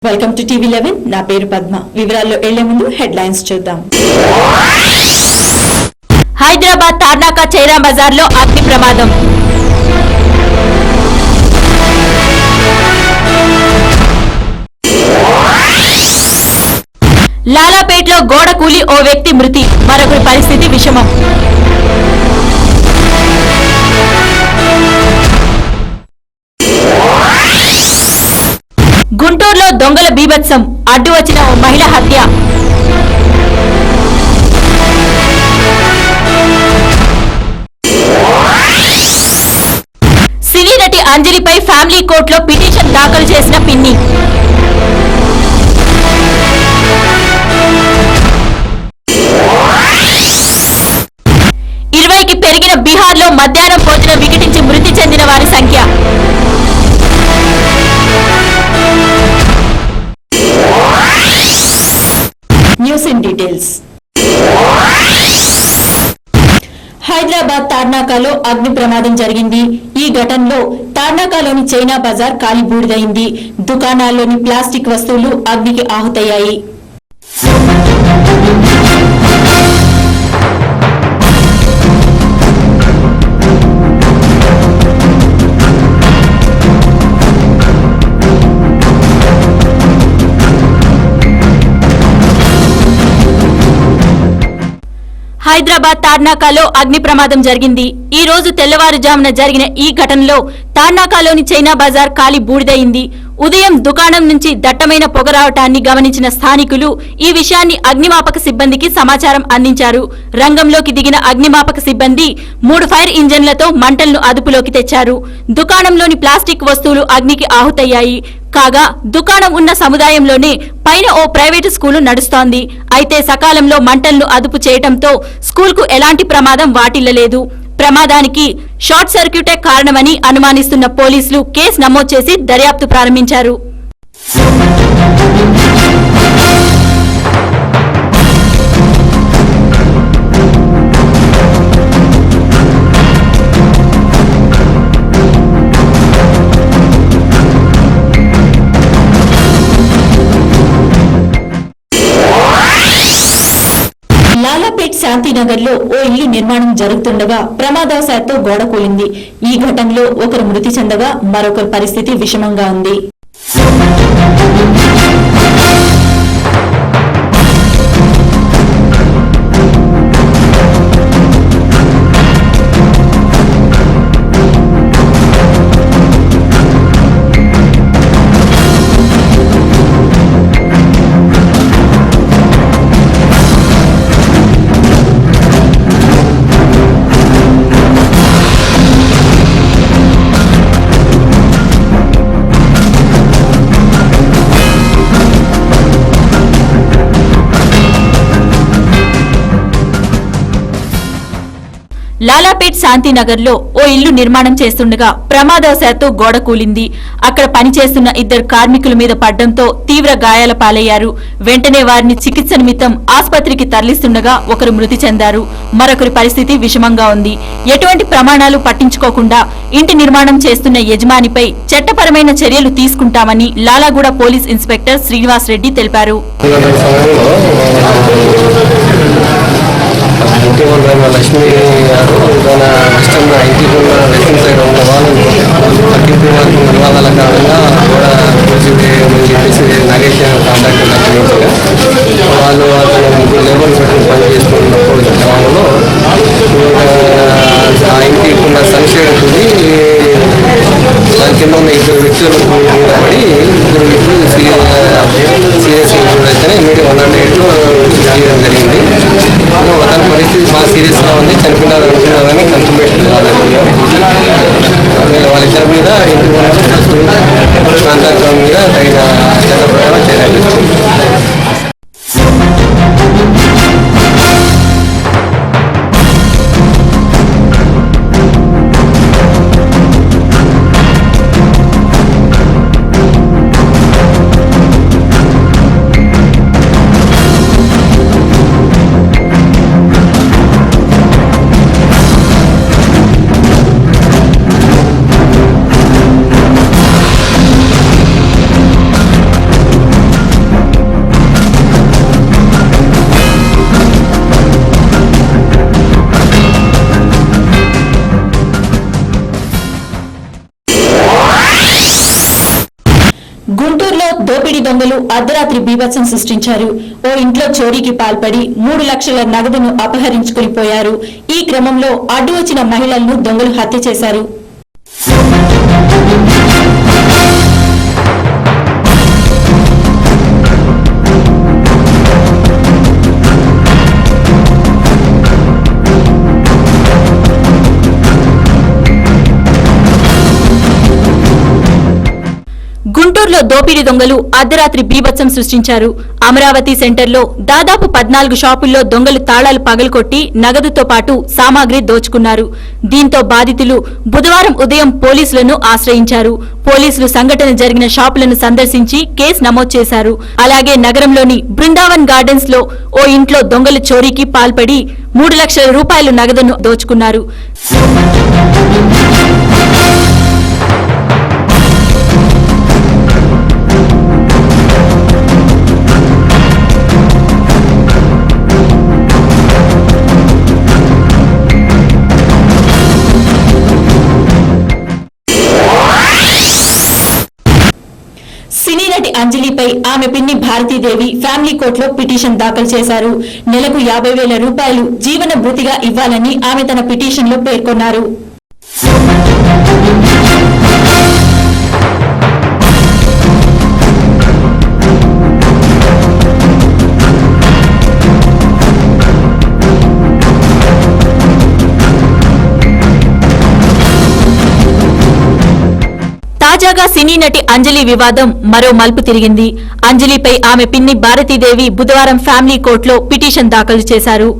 Welcome to TV 11 నా పేరు పద్మ వివరాల్లో వెళ్లే ముందు హెడ్లైన్స్ చూద్దాం హైదరాబాద్ తార్నాక చైరా బజార్ లో అగ్ని ప్రమాదం లాలాపేటలో గోడ కూలి ఓ వ్యక్తి మృతి మరొకరి పరిస్థితి విషమం గుంటూరులో దొంగల బీభత్సం అడ్డు వచ్చిన ఓ మహిళ హత్య సినీ నటి అంజలిపై ఫ్యామిలీ కోర్టులో పిటిషన్ దాఖలు చేసిన పిన్ని ఇరవైకి పెరిగిన బీహార్లో మధ్యాహ్నం భోజనం వికటించి మృతి చెందిన వారి సంఖ్య న్యూస్ ఇన్ డీటెయిల్స్ హైదరాబాద్ తార్నాకాలో అగ్ని ప్రమాదం జరిగింది. ఈ ఘటనలో తార్నాకాలోని చైనా బజార్ కాలి బూడిదైంది. దుకాణాల్లోని ప్లాస్టిక్ వస్తువులు అగ్నికి ఆహుతయ్యాయి. హైదరాబాద్ తార్నాకాలో అగ్ని ప్రమాదం జరిగింది. ఈ రోజు తెల్లవారుజామున జరిగిన ఈ ఘటనలో తార్నాకాలోని చైనా బజార్ కాలి బూడిదయింది. ఉదయం దుకాణం నుంచి దట్టమైన పొగ రావటాన్ని గమనించిన స్థానికులు ఈ విషయాన్ని అగ్నిమాపక సిబ్బందికి సమాచారం అందించారు. రంగంలోకి దిగిన అగ్నిమాపక సిబ్బంది 3 ఫైర్ ఇంజన్లతో మంటలను అదుపులోకి తెచ్చారు. దుకాణంలోని ప్లాస్టిక్ వస్తువులు అగ్నికి ఆహుతయ్యాయి. కాగా దుకాణం ఉన్న సముదాయంలోనే పైన ఓ ప్రైవేటు స్కూలు నడుస్తోంది. అయితే సకాలంలో మంటలను అదుపు చేయడంతో స్కూల్కు ఎలాంటి ప్రమాదం వాటిల్లలేదు. ప్రమాదానికి షార్ట్ సర్క్యూటే కారణమని అనుమానిస్తున్న పోలీసులు కేసు నమోదు చేసి దర్యాప్తు ప్రారంభించారు. లాలాపేట్ శాంతినగర్ లో ఓ ఇల్లు నిర్మాణం జరుగుతుండగా ప్రమాదవశాత్తు గోడ కూలింది. ఈ ఘటనలో ఒకరు మృతి చెందగా మరొకరి పరిస్థితి విషమంగా ఉంది. లాలాపేట్ శాంతినగర్ లో ఓ ఇల్లు నిర్మాణం చేస్తుండగా ప్రమాదవశాత్తు గోడ కూలింది. అక్కడ పనిచేస్తున్న 2 కార్మికుల మీద పడ్డంతో తీవ్ర గాయాల పాలయ్యారు. వెంటనే వారిని చికిత్స నిమిత్తం ఆసుపత్రికి తరలిస్తుండగా ఒకరు మృతి చెందారు. మరొకరి పరిస్థితి విషమంగా ఉంది. ఎటువంటి ప్రమాణాలు పట్టించుకోకుండా ఇంటి నిర్మాణం చేస్తున్న యజమానిపై చట్టపరమైన చర్యలు తీసుకుంటామని లాలాగూడ పోలీస్ ఇన్స్పెక్టర్ శ్రీనివాస్ రెడ్డి తెలిపారు. ఇంటి ఉన్న లక్ష్మి గారు తన ఇష్టంగా ఇంటికి ఉన్న వెస్టింగ్ సైడ్ ఉన్న వాళ్ళని తగ్గింపు వాళ్ళకి వివాదాల కారణంగా కూడా చెప్పేసి నగేష్ కాంటాక్ట్ లక్ష్మించగా వాళ్ళు అతను లేబర్ పెట్టుకుని పనిచేస్తున్నప్పుడు క్రమంలో ఆ ఇంటికి ఉన్న సంక్షేమ దాని కింద ఉన్న 2 వ్యక్తులు పడి 2 వ్యక్తులు సీరియస్ ఇంజూర్ అయితేనే ఇమీడియట్ 108లో చేయడం జరిగింది. అతని పరిస్థితి బాగా సీరియస్గా ఉంది. చనిపోయినారు అనుకున్నారని కన్ఫర్మేషన్ కాలేదు. వాళ్ళిద్దరి మీద ఇంటి కాంట్రాక్ట్ మీద తగిన చట్ట ప్రకారం చర్యలు దోపిడీ దొంగలు అర్ధరాత్రి బీభత్సం సృష్టించారు. ఓ ఇంట్లో చోరీకి పాల్పడి 3 లక్షల నగదును అపహరించుకుని పోయారు. ఈ క్రమంలో అడ్డు వచ్చిన మహిళలను దొంగలు హత్య చేశారు. గుంటూరులో దోపిడీ దొంగలు అర్ధరాత్రి బీభత్సం సృష్టించారు. అమరావతి సెంటర్లో దాదాపు 14 షాపుల్లో దొంగలు తాళాలు పగలకొట్టి నగదుతో పాటు సామాగ్రి దోచుకున్నారు. దీంతో బాధితులు బుధవారం ఉదయం పోలీసులను ఆశ్రయించారు. పోలీసులు సంఘటన జరిగిన షాపులను సందర్శించి కేసు నమోదు చేశారు. అలాగే నగరంలోని బృందావన్ గార్డెన్స్ లో ఓ ఇంట్లో దొంగలు చోరీకి పాల్పడి 3 లక్షల రూపాయల నగదును దోచుకున్నారు. సినీ నటి అంజలిపై ఆమె పిన్ని భారతీదేవి ఫ్యామిలీ కోర్టులో పిటిషన్ దాఖలు చేశారు. నెలకు 50,000 రూపాయలు జీవన భృతిగా ఇవ్వాలని ఆమె తన పిటిషన్లో పేర్కొన్నారు. తాజాగా సినీ నటి అంజలి వివాదం మరో మలుపు తిరిగింది. అంజలిపై ఆమె పిన్ని భారతీదేవి బుధవారం ఫ్యామిలీ కోర్టులో పిటిషన్ దాఖలు చేశారు.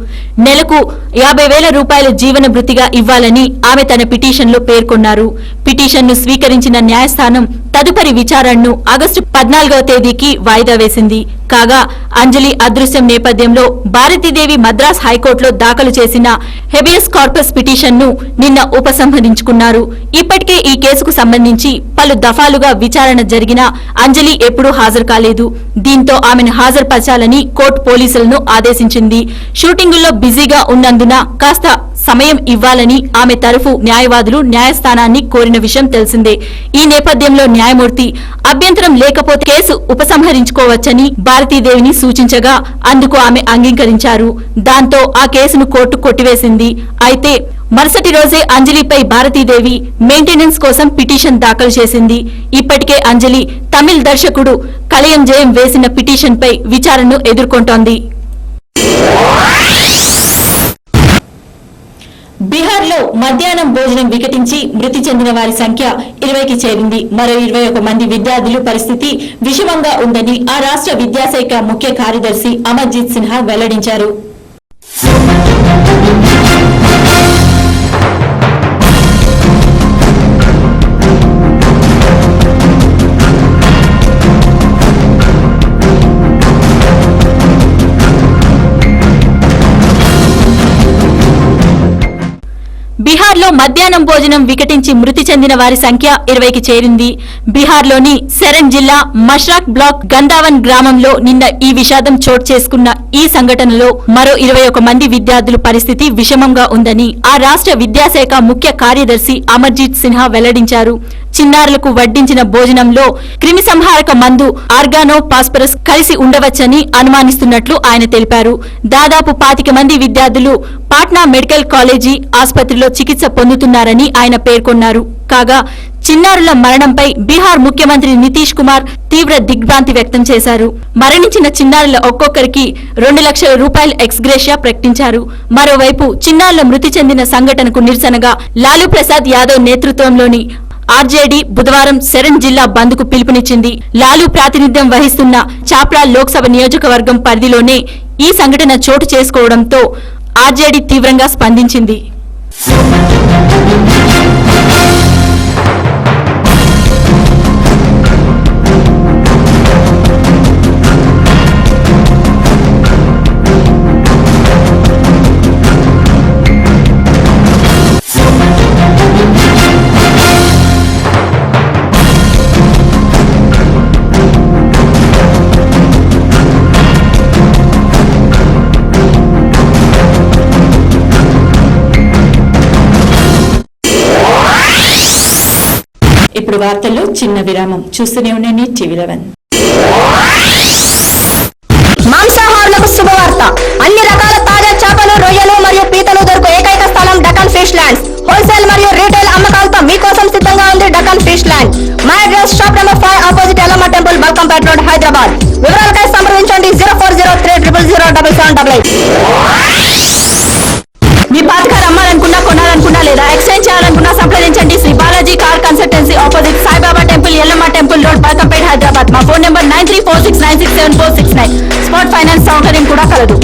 నెలకు 50,000 రూపాయల జీవన భృతిగా ఇవ్వాలని ఆమె తన పిటిషన్లో పేర్కొన్నారు. పిటిషన్ను స్వీకరించిన న్యాయస్థానం తదుపరి విచారణను ఆగస్టు 14వ తేదీకి వాయిదా వేసింది. కాగా అంజలి అదృశ్యం నేపథ్యంలో భారతీదేవి మద్రాస్ హైకోర్టులో దాఖలు చేసిన హెబియస్ కార్పస్ పిటిషన్ను నిన్న ఉపసంహరించుకున్నారు. ఇప్పటికే ఈ కేసుకు సంబంధించి పలు దఫాలుగా విచారణ జరిగినా అంజలి ఎప్పుడూ హాజరు కాలేదు. దీంతో ఆమెను హాజరుపరచాలని కోర్టు పోలీసులను ఆదేశించింది. షూటింగుల్లో బిజీగా ఉన్నందున కాస్త సమయం ఇవ్వాలని ఆమె తరఫు న్యాయవాదులు న్యాయస్థానాన్ని కోరిన విషయం తెలిసిందే. ఈ నేపథ్యంలో న్యాయమూర్తి అభ్యంతరం లేకపోతే కేసు ఉపసంహరించుకోవచ్చని భారతీదేవిని సూచించగా అందుకు ఆమె అంగీకరించారు. దాంతో ఆ కేసును కోర్టు కొట్టివేసింది. అయితే మరుసటి రోజే అంజలిపై భారతీదేవి మెయింటెనెన్స్ కోసం పిటిషన్ దాఖలు చేసింది. ఇప్పటికే అంజలి తమిళ దర్శకుడు కలయం జయం వేసిన పిటిషన్పై విచారణను ఎదుర్కొంటోంది. బీహార్లో మధ్యాహ్నం భోజనం వికటించి మృతి చెందిన వారి సంఖ్య 20కి చేరింది. మరో 21 మంది విద్యార్థుల పరిస్థితి విషమంగా ఉందని ఆ రాష్ట్ర విద్యాశాఖ ముఖ్య కార్యదర్శి అమర్జిత్ సిన్హా వెల్లడించారు. బీహార్లో మధ్యాహ్నం భోజనం వికటించి మృతి చెందిన వారి సంఖ్య 20కి చేరింది. బీహార్లోని సెరన్ జిల్లా మష్రాక్ బ్లాక్ గందావన్ గ్రామంలో నిన్న ఈ విషాదం చోటు చేసుకున్న ఈ సంఘటనలో మరో 21 మంది విద్యార్థుల పరిస్థితి విషమంగా ఉందని ఆ రాష్ట్ర విద్యాశాఖ ముఖ్య కార్యదర్శి అమర్జిత్ సిన్హా వెల్లడించారు. చిన్నారులకు వడ్డించిన భోజనంలో క్రిమి సంహారక మందు ఆర్గానో పాస్పరస్ కలిసి ఉండవచ్చని అనుమానిస్తున్నట్లు ఆయన తెలిపారు. దాదాపు 25 మంది విద్యార్థులు పాట్నా మెడికల్ కాలేజీ ఆసుపత్రిలో చికిత్స పొందుతున్నారని ఆయన పేర్కొన్నారు. కాగా చిన్నారుల మరణంపై బీహార్ ముఖ్యమంత్రి నితీష్ కుమార్ తీవ్ర దిగ్భ్రాంతి వ్యక్తం చేశారు. మరణించిన చిన్నారుల ఒక్కొక్కరికి 2 లక్షల రూపాయల ఎక్స్గ్రేషియా ప్రకటించారు. మరోవైపు చిన్నారుల మృతి చెందిన సంఘటనకు నిరసనగా లాలూ ప్రసాద్ యాదవ్ నేతృత్వంలోని ఆర్జేడీ బుధవారం సెరన్ జిల్లా బంద్ కు పిలుపునిచ్చింది. లాలూ ప్రాతినిధ్యం వహిస్తున్న చాప్లా లోక్సభ నియోజకవర్గం పరిధిలోనే ఈ సంఘటన చోటు చేసుకోవడంతో ఆర్జేడీ తీవ్రంగా స్పందించింది. ఇప్పుడు వార్తల్లో చిన్న విరామం. చూస్తూనే ఉండండి టీవీ 11. మాంసాహారులకు శుభవార్త. అన్ని రకాల తాజా చేపలు, రొయ్యలు మరియు పీతలు దొరుకు ఏకైక స్థలం డకన్ ఫిష్ ల్యాండ్స్. హోల్సేల్ మరియు రీటైల్ అమ్మకాలతో మీకోసం సిద్ధంగా ఉంది Deccan fish land. My address shop number 5 opposite Yellamma temple, Balkampet road, Hyderabad. వివరాలకై సంప్రదించండి 0403000088. మీ పాత కార్ అమ్మాలనుకున్నా, కొనాలనుకున్నా లేదా ఎక్స్చేంజ్ చేయాలనుకున్నా సంప్రదించండి Shri Balaji car consultancy, opposite Saibaba temple, Yellamma temple road, Balkampet, Hyderabad. మా ఫోన్ నెంబర్ 9346967469. స్పాట్ ఫైనాన్స్ సౌకర్యం కూడా కలదు.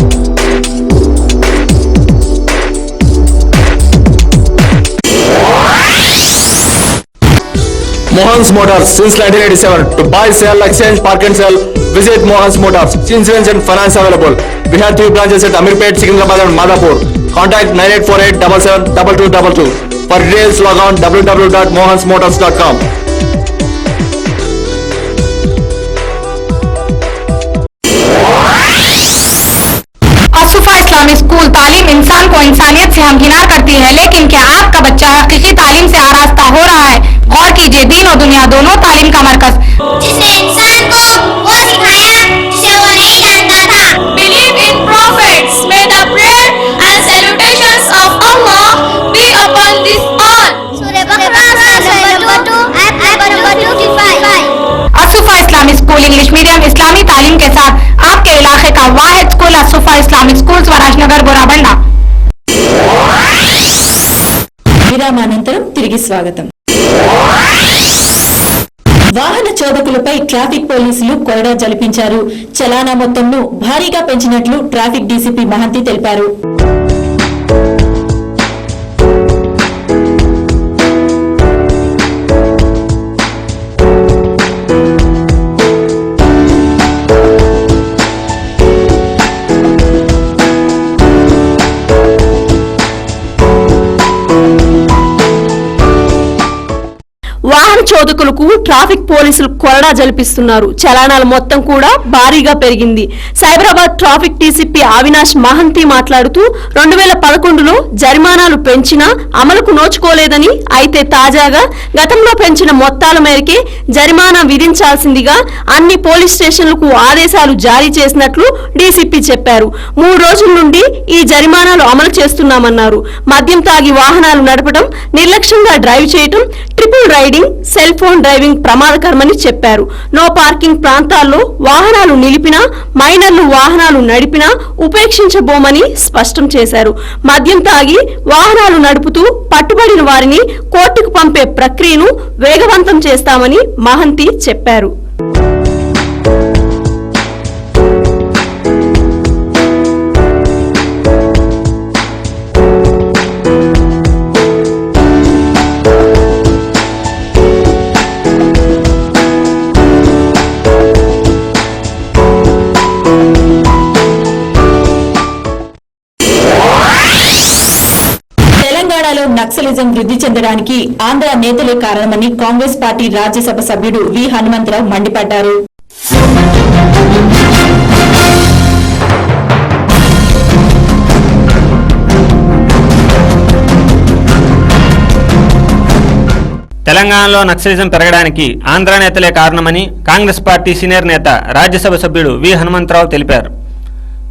Mohan's Motors since 1987. To buy, sell, exchange, park and sell, visit Mohan's Motors. Insurance and finance available. We have 3 branches at Amirpet, Secunderabad and Madhapur. Contact 9848772222. For details, log on www.mohansmotors.com. Asufa इस्लामी school तालीम इंसान को इंसानियत से हमकिनार करती है, लेकिन क्या आपका बच्चा हकीकी तालीम से आरास्ता हो रहा है? गौर कीजिए, दीन और दुनिया दोनों तालीम का मरकज, जिसने इंसान को वो सिखाया जिसे वो नहीं जानता था. Believe in prophets. May the prayer and salutations of Allah be upon this all. Surah Baqarah, Surah number 2, ayat number 25. असुफा इस्लामी स्कूल इंग्लिश मीडियम इस्लामी तालीम के साथ आपके इलाके का वाहिद school Asufa Islamic school, Swarajnagar, Borabanda. విరామానంతరం తిరిగి స్వాగతం. వాహన చోదకులపై ట్రాఫిక్ పోలీసులు కొరడా జలిపించారు. చలానా మొత్తంను భారీగా పెంచినట్లు ట్రాఫిక్ డీసీపీ మహంతి తెలిపారు. వాహన చోదకులకు ట్రాఫిక్ పోలీసులు కొరడా జలిపిస్తున్నారు. చలానాల మొత్తం కూడా భారీగా పెరిగింది. సైబరాబాద్ ట్రాఫిక్ డీసీపీ అవినాష్ మహంతి మాట్లాడుతూ 2011లో జరిమానాలు పెంచినా అమలుకు నోచుకోలేదని, అయితే తాజాగా గతంలో పెంచిన మొత్తాల మేరకే జరిమానా విధించాల్సిందిగా అన్ని పోలీస్ స్టేషన్లకు ఆదేశాలు జారీ చేసినట్లు డీసీపీ చెప్పారు. 3 రోజుల నుండి ఈ జరిమానాలు అమలు చేస్తున్నామన్నారు. మద్యం తాగి వాహనాలు నడపడం, నిర్లక్ష్యంగా డ్రైవ్ చేయడం, triple riding, cell phone driving ప్రమాదకరమని చెప్పారు. నో పార్కింగ్ ప్రాంతాల్లో వాహనాలు నిలిపినా, మైనర్లు వాహనాలు నడిపినా ఉపేక్షించబోమని స్పష్టం చేశారు. మద్యం తాగి వాహనాలు నడుపుతూ పట్టుబడిన వారిని కోర్టుకు పంపే ప్రక్రియను వేగవంతం చేస్తామని మహంతి చెప్పారు. తెలంగాణలో నక్సలిజం వృద్ధి చెందడానికి ఆంధ్ర నేతలే కారణమని కాంగ్రెస్ పార్టీ రాజ్యసభ సభ్యుడు వి హనుమంతరావు మండిపడ్డారు. తెలంగాణలో నక్సలిజం పెరగడానికి ఆంధ్ర నేతలే కారణమని కాంగ్రెస్ పార్టీ సీనియర్ నేత రాజ్యసభ సభ్యుడు వి హనుమంతరావు తెలిపారు.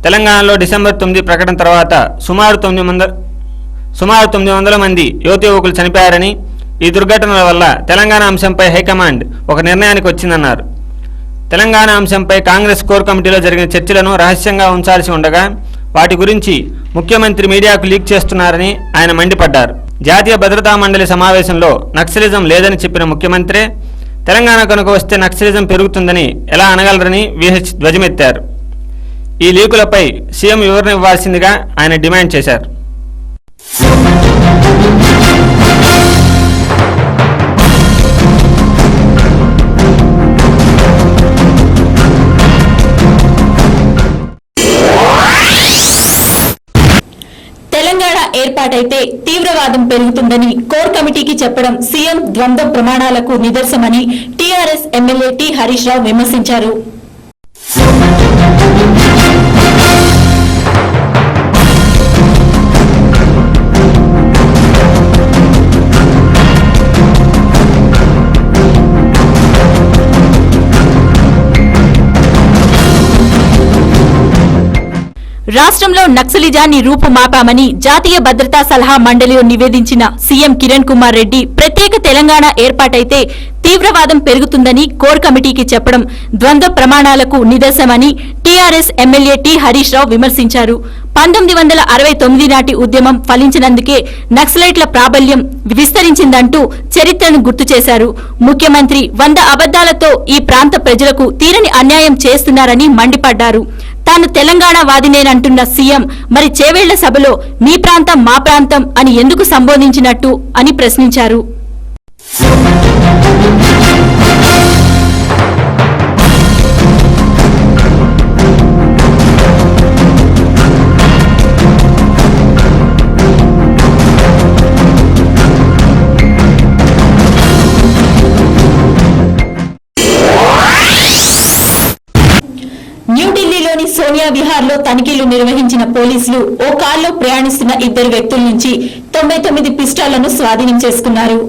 తెలంగాణలో డిసెంబర్ 9 ప్రకటన తర్వాత సుమారు 900 మంది యువకులు చనిపోయారని, ఈ దుర్ఘటనల వల్ల తెలంగాణ అంశంపై హైకమాండ్ ఒక నిర్ణయానికి వచ్చిందన్నారు. తెలంగాణ అంశంపై కాంగ్రెస్ కోర్ కమిటీలో జరిగిన చర్చలను రహస్యంగా ఉంచాల్సి ఉండగా వాటి గురించి ముఖ్యమంత్రి మీడియాకు లీక్ చేస్తున్నారని ఆయన మండిపడ్డారు. జాతీయ భద్రతా మండలి సమావేశంలో నక్సలిజం లేదని చెప్పిన ముఖ్యమంత్రి తెలంగాణ కనుక వస్తే నక్సలిజం పెరుగుతుందని ఎలా అనగలరని విహెచ్ ధ్వజమెత్తారు. ఈ లీకులపై సీఎం వివరణ ఇవ్వాల్సిందిగా ఆయన డిమాండ్ చేశారు. తెలంగాణ ఏర్పాటైతే తీవ్రవాదం పెరుగుతుందని కోర్ కమిటీకి చెప్పడం సీఎం ద్వంద్వ ప్రమాణాలకు నిదర్శనమని TRS MLA T Harish Rao విమర్శించారు. రాష్ట్రంలో నక్సలిజాన్ని రూపుమాపామని జాతీయ భద్రతా సలహా మండలిలో నివేదించిన సీఎం కిరణ్ కుమార్ రెడ్డి ప్రత్యేక తెలంగాణ ఏర్పాటైతే తీవ్రవాదం పెరుగుతుందని కోర్ కమిటీకి చెప్పడం ద్వంద్వ ప్రమాణాలకు నిదర్శనమని TRS MLA T Harish Rao విమర్శించారు. 1969 నాటి ఉద్యమం ఫలించినందుకే నక్సలైట్ల ప్రాబల్యం విస్తరించిందంటూ చరిత్రను గుర్తు చేశారు. ముఖ్యమంత్రి 100 అబద్దాలతో ఈ ప్రాంత ప్రజలకు తీరని అన్యాయం చేస్తున్నారని మండిపడ్డారు. తాను తెలంగాణ వాదినేనంటున్న సీఎం మరి చేవేళ్ల సభలో మీ ప్రాంతం మా ప్రాంతం అని ఎందుకు సంబోధించినట్టు అని ప్రశ్నించారు. న్యూఢిల్లీలోని సోనియా విహార్లో తనిఖీలు నిర్వహించిన పోలీసులు ఓ కారులో ప్రయాణిస్తున్న 2 వ్యక్తుల నుంచి 99 పిస్టాళ్లను స్వాధీనం చేసుకున్నారు.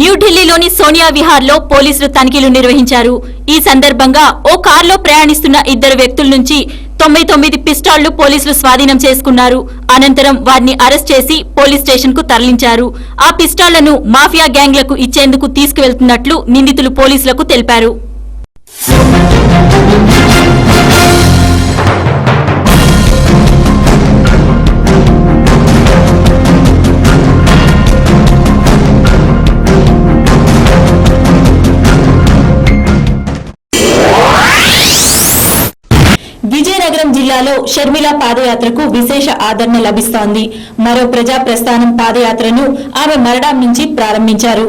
న్యూఢిల్లీలోని సోనియా విహార్లో పోలీసులు తనిఖీలు నిర్వహించారు. ఈ సందర్భంగా ఓ కారులో ప్రయాణిస్తున్న 2 వ్యక్తుల నుంచి 99 పిస్టాళ్లు పోలీసులు స్వాధీనం చేసుకున్నారు. అనంతరం వారిని అరెస్ట్ చేసి పోలీస్ స్టేషన్ కు తరలించారు. ఆ పిస్టాళ్లను మాఫియా గ్యాంగ్లకు ఇచ్చేందుకు తీసుకువెళ్తున్నట్లు నిందితులు పోలీసులకు తెలిపారు. విజయనగరం జిల్లాలో షర్మిల పాదయాత్రకు విశేష ఆదరణ లభిస్తోంది. మరో ప్రజా ప్రస్థానం పాదయాత్రను ఆమె మరడాం నుంచి ప్రారంభించారు.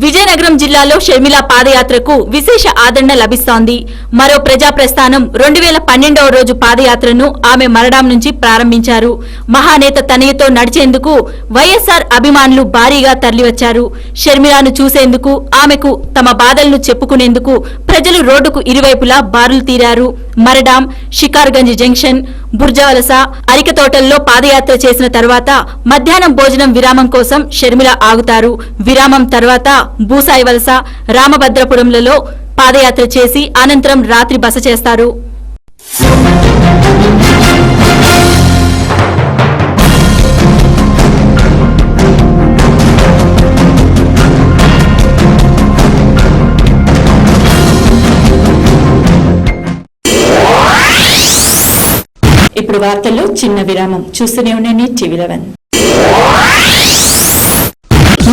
విజయనగరం జిల్లాలో షర్మిల పాదయాత్రకు విశేష ఆదరణ లభిస్తోంది. మరో ప్రజా ప్రస్థానం 2012వ రోజు పాదయాత్రను ఆమె మరడాం నుంచి ప్రారంభించారు. మహానేత తనయుతో నడిచేందుకు వైఎస్ఆర్ అభిమానులు భారీగా తరలివచ్చారు. షర్మిలను చూసేందుకు, ఆమెకు తమ బాధలను చెప్పుకునేందుకు ప్రజలు రోడ్డుకు ఇరువైపులా బారులు తీరారు. మరడాం, షికార్గంజ్ జంక్షన్, బుర్జావలస, అరికతోటల్లో పాదయాత్ర చేసిన తర్వాత మధ్యాహ్నం భోజనం విరామం కోసం షర్మిల ఆగుతారు. విరామం తర్వాత బూసాయి వలస, రామభద్రపురంలలో పాదయాత్ర చేసి అనంతరం రాత్రి బస చేస్తారు. ఇప్పుడు వార్తల్లో చిన్న విరామం. చూస్తూనే ఉండండి టీవీ11.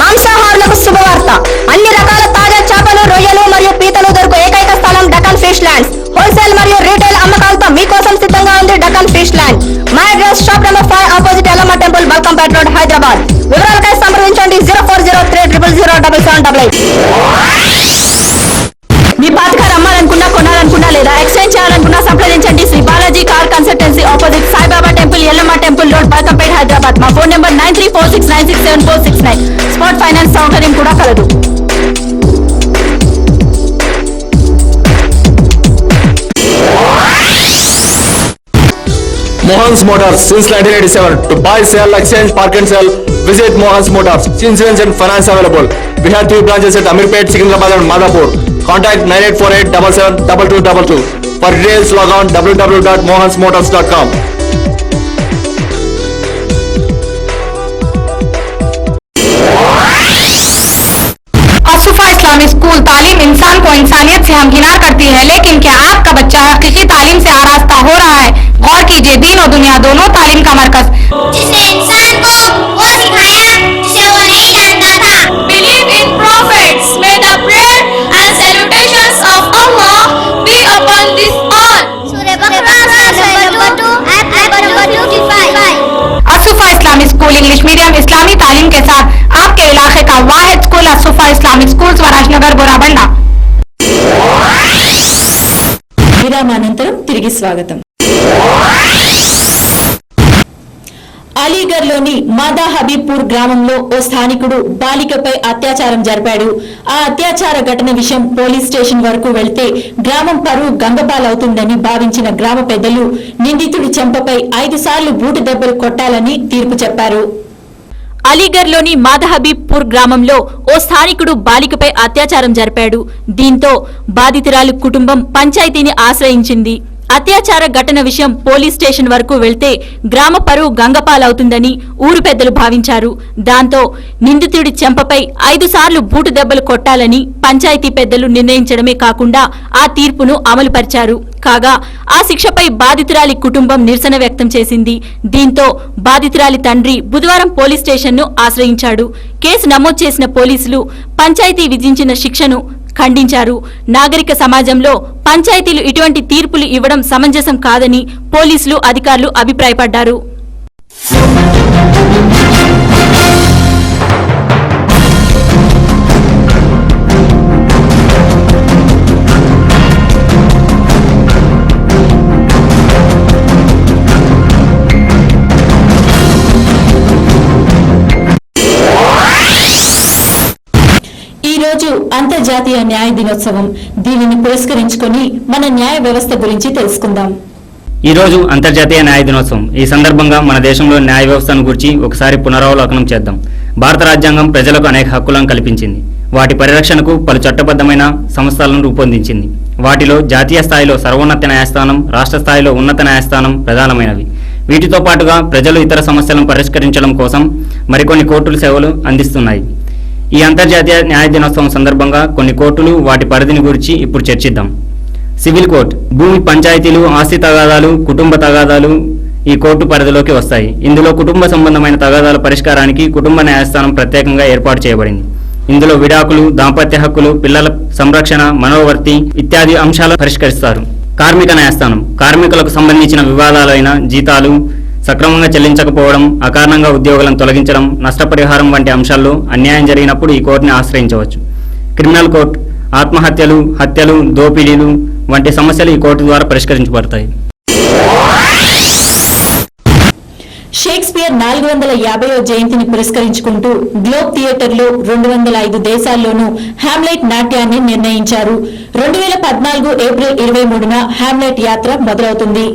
మాంసాహారులకు శుభవార్త. అన్ని రకాల తాజా చేపలు, రొయ్యలు మరియు పీతలు దొరుకు ఏకైక స్థలం డకన్ ఫిష్ ల్యాండ్స్. హోల్సేల్ మరియు రీటైల్ అమ్మకాలతో మీకోసం సిద్ధంగా ఉంది Deccan fish land. My address shop number 5 opposite Yellamma temple, Balkampet road, Hyderabad. వివరాలకై సంప్రదించండి 0403000088. మీ పాత కార్ అమ్మాలనుకున్నా, కొనాలనుకున్నా లేదా ఎక్స్చేంజ్ చేయాలనుకున్నా సంప్రదించండి Shri Balaji car consultancy, opposite Saibaba temple, Yellamma temple road, Balkampet, Hyderabad. మా ఫోన్ నెంబర్ 9346967469. స్పాట్ ఫైనాన్స్ సౌకర్యం కూడా కలదు. Mohan's Motors since 1987. To buy, sell, exchange, park and sell, visit Mohan's Motors. Insurance and finance available. We have 2 branches at Amirpet, Secunderabad and Madhapur. Contact 9848772222. For details, log on www.mohansmotors.com. Asufa Islamic school तालीम इंसान को इंसानियत से हमकिनार करती है, लेकिन क्या आपका बच्चा हकीकी तालीम से आरास्ता हो रहा है? गौर कीजिए, दीन और दुनिया दोनों तालीम का मरकज। जिसने इंसान को वो सिखाया जिसे वो नहीं जानता था. Believe in prophets. May the prayer and salutations of Allah be upon this all. Surah Baqarah, Surah number 2, ayat number 25. Asufa Islamic school English medium इस्लामी तालीम के साथ आपके इलाके का वाहिद school Asufa Islamic school, Swarajnagar, Borabanda. తిరిగి స్వాగతం. అలీగఢ్లోని మాదా హబీబ్పూర్ గ్రామంలో ఓ స్థానికుడు బాలికపై అత్యాచారం జరిపాడు. ఆ అత్యాచార ఘటన విషయం పోలీస్ స్టేషన్ వరకు వెళ్తే గ్రామం పరువు గంగపాలవుతుందని భావించిన గ్రామ పెద్దలు నిందితుడి చెంపపై 5 సార్లు బూటు దెబ్బలు కొట్టాలని తీర్పు చెప్పారు. అలీగఢ్లోని మాదహబీబ్పూర్ గ్రామంలో ఓ స్థానికుడు బాలికపై అత్యాచారం జరిపాడు. దీంతో బాధితురాలి కుటుంబం పంచాయతీని ఆశ్రయించింది. అత్యాచార ఘటన విషయం పోలీస్ స్టేషన్ వరకు వెళ్తే గ్రామ పరువు గంగపాలవుతుందని ఊరు పెద్దలు భావించారు. దాంతో నిందితుడి చెంపపై 5 సార్లు బూటు దెబ్బలు కొట్టాలని పంచాయతీ పెద్దలు నిర్ణయించడమే కాకుండా ఆ తీర్పును అమలుపరిచారు. కాగా ఆ శిక్షపై బాధితురాలి కుటుంబం నిరసన వ్యక్తం చేసింది. దీంతో బాధితురాలి తండ్రి బుధవారం పోలీస్ స్టేషన్ను ఆశ్రయించాడు. కేసు నమోదు చేసిన పోలీసులు పంచాయతీ విధించిన శిక్షను ఖండించారు. నాగరిక సమాజంలో పంచాయతీలు ఇటువంటి తీర్పులు ఇవ్వడం సమంజసం కాదని పోలీసులు అధికారులు అభిప్రాయపడ్డారు. ఈ రోజు అంతర్జాతీయ న్యాయ దినోత్సవం. దీనిని పురస్కరించుకొని మన న్యాయ వ్యవస్థ గురించి తెలుసుకుందాం. ఈ రోజు అంతర్జాతీయ న్యాయ దినోత్సవం. ఈ సందర్భంగా మన దేశంలో న్యాయ వ్యవస్థను గురించి ఒకసారి పునరావలోకనం చేద్దాం. భారత రాజ్యాంగం ప్రజలకు అనేక హక్కులను కల్పించింది. వాటి పరిరక్షణకు పలు చట్టబద్ధమైన సంస్థలను రూపొందించింది. వాటిలో జాతీయ స్థాయిలో సర్వోన్నత న్యాయస్థానం, రాష్ట్ర స్థాయిలో ఉన్నత న్యాయస్థానం ప్రధానమైనవి. వీటితో పాటుగా ప్రజలు ఇతర సమస్యలను పరిష్కరించడం కోసం మరికొన్ని కోర్టుల సేవలు అందిస్తున్నాయి. ఈ అంతర్జాతీయ న్యాయ దినోత్సవం సందర్భంగా కొన్ని కోర్టులు, వాటి పరిధిని గురించి ఇప్పుడు చర్చిద్దాం. Civil court. భూమి పంచాయతీలు, ఆస్తి తగాదాలు, కుటుంబ తగాదాలు ఈ కోర్టు పరిధిలోకి వస్తాయి. ఇందులో కుటుంబ సంబంధమైన తగాదాల పరిష్కారానికి కుటుంబ న్యాయస్థానం ప్రత్యేకంగా ఏర్పాటు చేయబడింది. ఇందులో విడాకులు, దాంపత్య హక్కులు, పిల్లల సంరక్షణ, మనోవర్తి ఇత్యాది అంశాలు పరిష్కరిస్తారు. కార్మిక న్యాయస్థానం. కార్మికులకు సంబంధించిన వివాదాలైన జీతాలు సక్రమంగా చెల్లించకపోవడం, అకారణంగా ఉద్యోగులను తొలగించడం, నష్టపరిహారం వంటి అంశాల్లో అన్యాయం జరిగినప్పుడు ఈ కోర్టుని ఆశ్రయించవచ్చు. Criminal court. ఆత్మహత్యలు, హత్యలు, దోపిడీలు వంటి సమస్యలు ఈ కోర్టు ద్వారా పరిష్కరించబడతాయి. షేక్స్పియర్ 450వ జయంతిని పురస్కరించుకుంటూ గ్లోబ్ థియేటర్లో 205 దేశాల్లోనూ హామ్లెట్ నాట్యాన్ని నిర్ణయించారు. 2014 ఏప్రిల్ 23న హామ్లెట్ యాత్ర మొదలవుతుంది.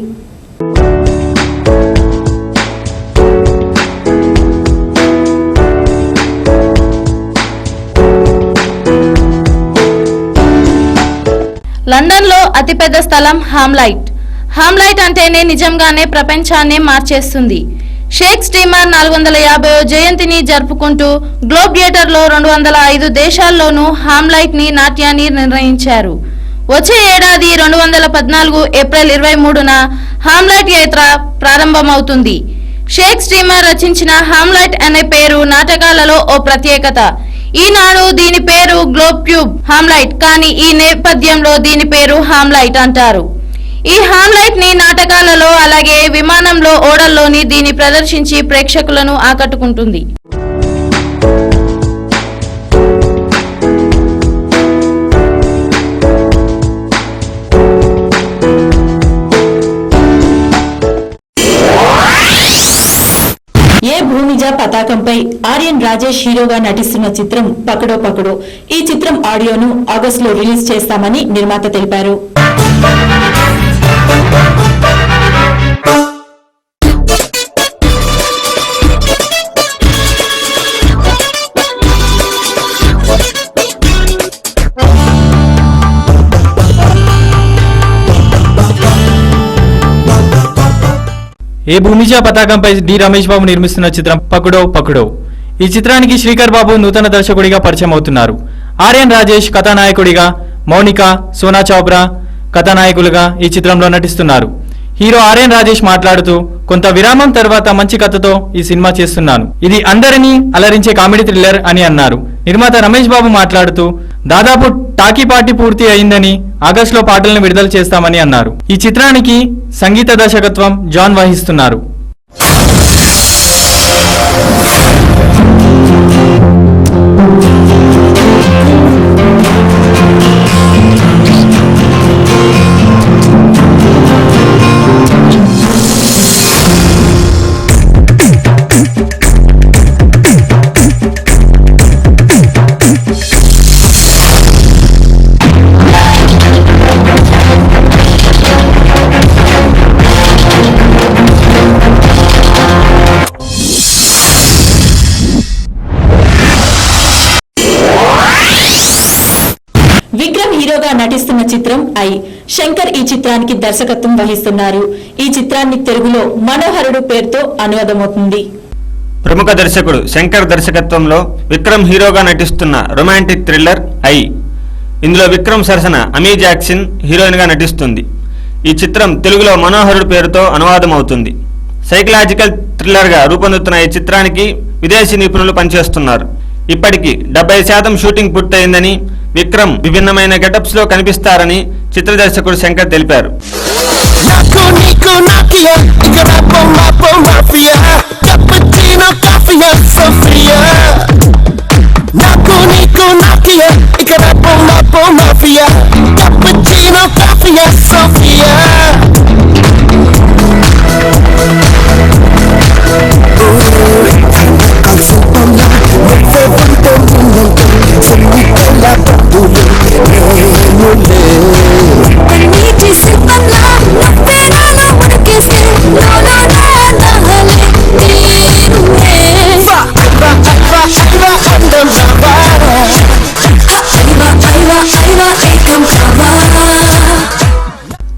లండన్లో అతిపెద్ద స్థలం హామ్లైట్. హామ్లైట్ అంటేనే నిజంగానే ప్రపంచాన్నే మార్చేస్తుంది. షేక్స్పియర్ 450వ జయంతిని జరుపుకుంటూ గ్లోబ్ థియేటర్లో 205 దేశాల్లోనూ హామ్లైట్ ని నాట్యాన్ని నిర్ణయించారు. వచ్చే ఏడాది 2014 ఏప్రిల్ 23న హామ్లైట్ యాత్ర ప్రారంభమవుతుంది. షేక్స్పియర్ రచించిన హామ్లైట్ అనే పేరు నాటకాలలో ఓ ప్రత్యేకత. ఈనాడు దీని పేరు గ్లోబ్ ట్యూబ్ హామ్లైట్, కానీ ఈ నేపథ్యంలో దీని పేరు హామ్లైట్ అంటారు. ఈ హామ్లైట్ ని నాటకాలలో అలాగే విమానంలో, ఓడల్లోని దీన్ని ప్రదర్శించి ప్రేక్షకులను ఆకట్టుకుంటుంది. ఏ భూమిజ పతాకంపై ఆర్యన్ రాజేష్ హీరోగా నటిస్తున్న చిత్రం పకడో పకడో. ఈ చిత్రం ఆడియోను ఆగస్టులో రిలీజ్ చేస్తామని నిర్మాత తెలిపారు. ఏ భూమిజ పతాకంపై డి రమేష్ బాబు నిర్మిస్తున్న చిత్రం పకడో పకడో. ఈ చిత్రానికి శ్రీకర్ బాబు నూతన దర్శకుడిగా పరిచయం అవుతున్నారు. ఆర్యన్ రాజేష్ కథానాయకుడిగా, మౌనిక, సోనా చోప్రా కథానాయకులుగా ఈ చిత్రంలో నటిస్తున్నారు. హీరో ఆర్యన్ రాజేష్ మాట్లాడుతూ, కొంత విరామం తర్వాత మంచి కథతో ఈ సినిమా చేస్తున్నాను. ఇది అందరినీ అలరించే కామెడీ థ్రిల్లర్ అని అన్నారు. నిర్మాత రమేష్ బాబు మాట్లాడుతూ, దాదాపు టాకీ పార్టీ పూర్తి అయిందని, ఆగస్టులో పాటలను విడుదల చేస్తామని అన్నారు. ఈ చిత్రానికి సంగీత దర్శకత్వం జాన్ వహిస్తున్నారు. చిత్రం ఐ. శంకర్ ఈ చిత్రానికి దర్శకత్వం వహిస్తున్నారు. ఈ చిత్రాన్ని తెలుగులో మనోహరుడు పేరుతో అనువాదమవుతుంది. ప్రముఖ దర్శకుడు శంకర్ దర్శకత్వంలో విక్రమ్ హీరోగా నటిస్తున్న రొమాంటిక్ థ్రిల్లర్ ఐ. ఇందులో విక్రమ్ సరసన అమీ జాక్సన్ హీరోయిన్ గా నటిస్తుంది. ఈ చిత్రం తెలుగులో మనోహరుడు పేరుతో అనువాదమవుతుంది. సైకలాజికల్ థ్రిల్లర్ గా రూపొందుతున్న ఈ చిత్రానికి విదేశీ నిపుణులు పనిచేస్తున్నారు. ఇప్పటికి 70% షూటింగ్ పూర్తయిందని, విక్రమ్ విభిన్నమైన గెటప్స్ లో కనిపిస్తారని చిత్ర దర్శకుడు శంకర్ తెలిపారు.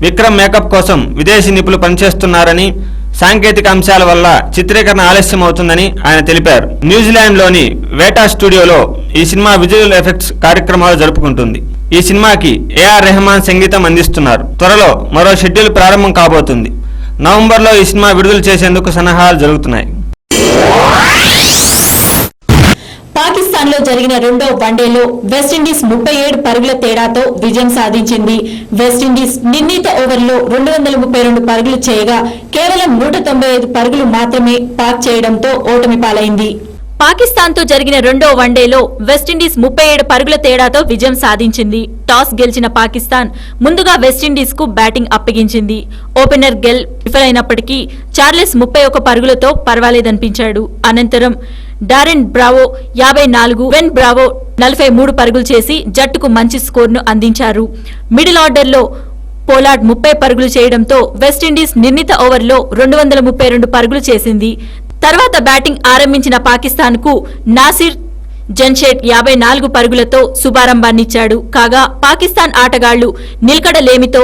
విక్రమ్ మేకప్ కోసం విదేశీ నిపుణులు పనిచేస్తున్నారని, సాంకేతిక అంశాల వల్ల చిత్రీకరణ ఆలస్యం అవుతుందని ఆయన తెలిపారు. న్యూజిలాండ్లోని వేటా స్టూడియోలో ఈ సినిమా విజువల్ ఎఫెక్ట్స్ కార్యక్రమాలు జరుపుకుంటుంది. ఈ సినిమాకి ఏఆర్ రెహమాన్ సంగీతం అందిస్తున్నారు. త్వరలో మరో షెడ్యూల్ ప్రారంభం కాబోతుంది. నవంబర్లో ఈ సినిమా విడుదల చేసేందుకు సన్నాహాలు జరుగుతున్నాయి. పాకిస్తాన్ లో జరిగిన రెండో వన్డేలో వెస్టిండీస్ 37 పరుగుల తేడాతో విజయం సాధించింది. వెస్టిండీస్ నిర్ణీత ఓవర్లో 232 పరుగులు చేయగా కేవలం 195 పరుగులు మాత్రమే పాక్ చేయడంతో ఓటమి పాలైంది. పాకిస్తాన్ తో జరిగిన రెండో వన్డేలో వెస్టిండీస్ 37 పరుగుల తేడాతో విజయం సాధించింది. టాస్ గెలిచిన పాకిస్తాన్ ముందుగా వెస్టిండీస్ కు బ్యాటింగ్ అప్పగించింది. ఓపెనర్ గెల్ విఫలైనప్పటికీ చార్లెస్ 31 పరుగులతో పర్వాలేదనిపించాడు. అనంతరం డారెన్ బ్రావో 54, వెన్ బ్రావో 43 పరుగులు చేసి జట్టుకు మంచి స్కోర్ను అందించారు. మిడిల్ ఆర్డర్లో పోలార్డ్ 30 పరుగులు చేయడంతో వెస్టిండీస్ నిర్ణీత ఓవర్లో 232 పరుగులు చేసింది. తర్వాత బ్యాటింగ్ ఆరంభించిన పాకిస్తాన్ కు నాసిర్ జన్షెడ్ 54 పరుగులతో శుభారంభాన్నిచ్చాడు. కాగా పాకిస్తాన్ ఆటగాళ్లు నిలకడలేమితో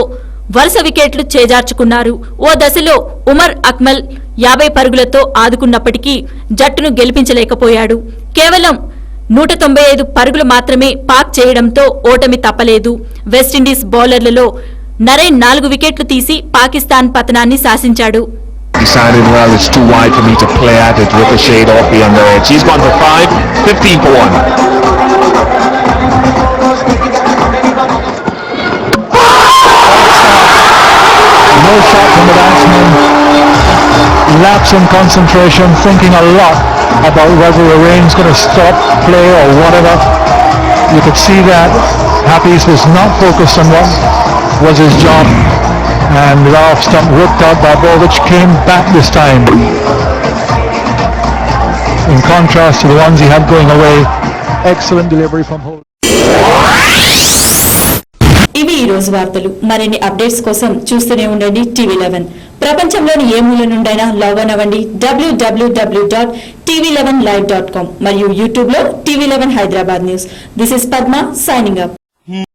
వరుస వికెట్లు చేజార్చుకున్నారు. ఓ దశలో ఉమర్ అక్మల్ 50 పరుగులతో ఆదుకున్నప్పటికీ జట్టును గెలిపించలేకపోయాడు. కేవలం 195 పరుగులు మాత్రమే పాక్ చేయడంతో ఓటమి తప్పలేదు. వెస్టిండీస్ బౌలర్లలో నరేన్ 4 వికెట్లు తీసి Pakistan పతనాన్ని శాసించాడు. Decided, well, it's too wide for me to play at it. Ricocheted off the under edge. He's gone for 5, 15 for 1. No shot from the batsman. Lapse in concentration, thinking a lot about whether the rain's going to stop play or whatever. You could see that Hafiz was not focused on what was his job. And the off stump ripped out by Bovic came back this time. In contrast to the ones he had going away, excellent delivery from Holt. ఇవి ఈ రోజు వార్తలు. మరిన్ని updates కోసం చూస్తూనే ఉండండి TV11. ప్రపంచంలోని ఏ మూల నుండైనా లాగిన్ అవ్వండి www.tv11live.com మరియు యూట్యూబ్ లో TV11 Hyderabad news. This is Padma signing up.